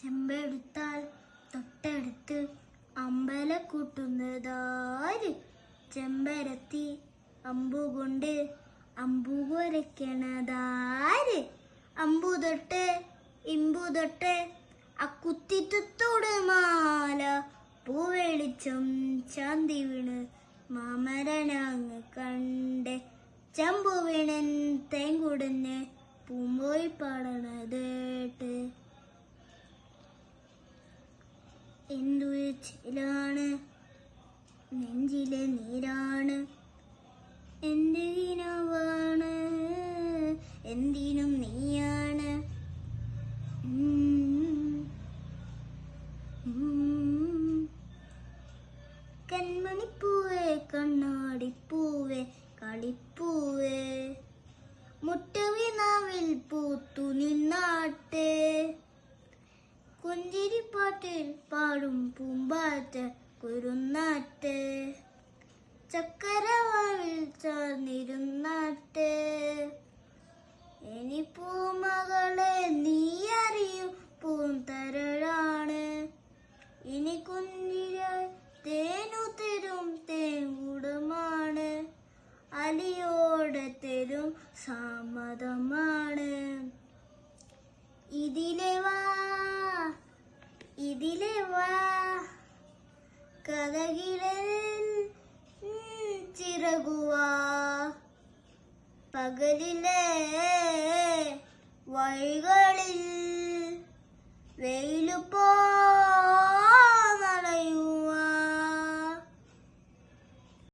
ചെമ്പെടുത്താൽ തൊട്ടടുത്ത് അമ്പല കൂട്ടുന്നതാര്? ചെമ്പരത്തി അമ്പുകൊണ്ട് അമ്പു കുരയ്ക്കണതാര്? അമ്പു തൊട്ട് ഇമ്പു തൊട്ട് അക്കുത്തിത്തോട് മാല പൂവെളിച്ചം ചാന്തി വീണ് മാമരനാങ്ങ് കണ്ട് ചമ്പുവിണൻ തേങ്കുടഞ്ഞ് പൂമ്പോയി പാടണതേട്ട്. എന്തൊരു ചിലാണ് നെഞ്ചിലെ നീരാണ്, എൻ്റെ കിനാവാണ് എന്തിനും നീയാണ്. കൺമണിപ്പൂവേ കണ്ണാടിപ്പൂവേ കളിപ്പൂവേ മുട്ടുവിനാവിൽ പൂത്തു നിന്നാട്ടെ. കുഞ്ചിരിപ്പാട്ടിൽ പാടും പൂമ്പാറ്റ കുരുന്നാട്ടെ. ചക്കരവാവിൽ ചേർന്നിരുന്നാട്ടെ. ഇനി പൂമകളെ നീ അറിയും പൂന്തരഴാണ്. ഇനി കുഞ്ഞിരായി തേനു തരും തേങ്കുടമാണ്. അലിയോടെ തരും സമ്മതമാണ്. ഇതിലെ വാ ഇതിലെ വാ കഥകിടലിൽ ചിറകുവാ. പകലിലെ വഴികളിൽ വെയിലുപോ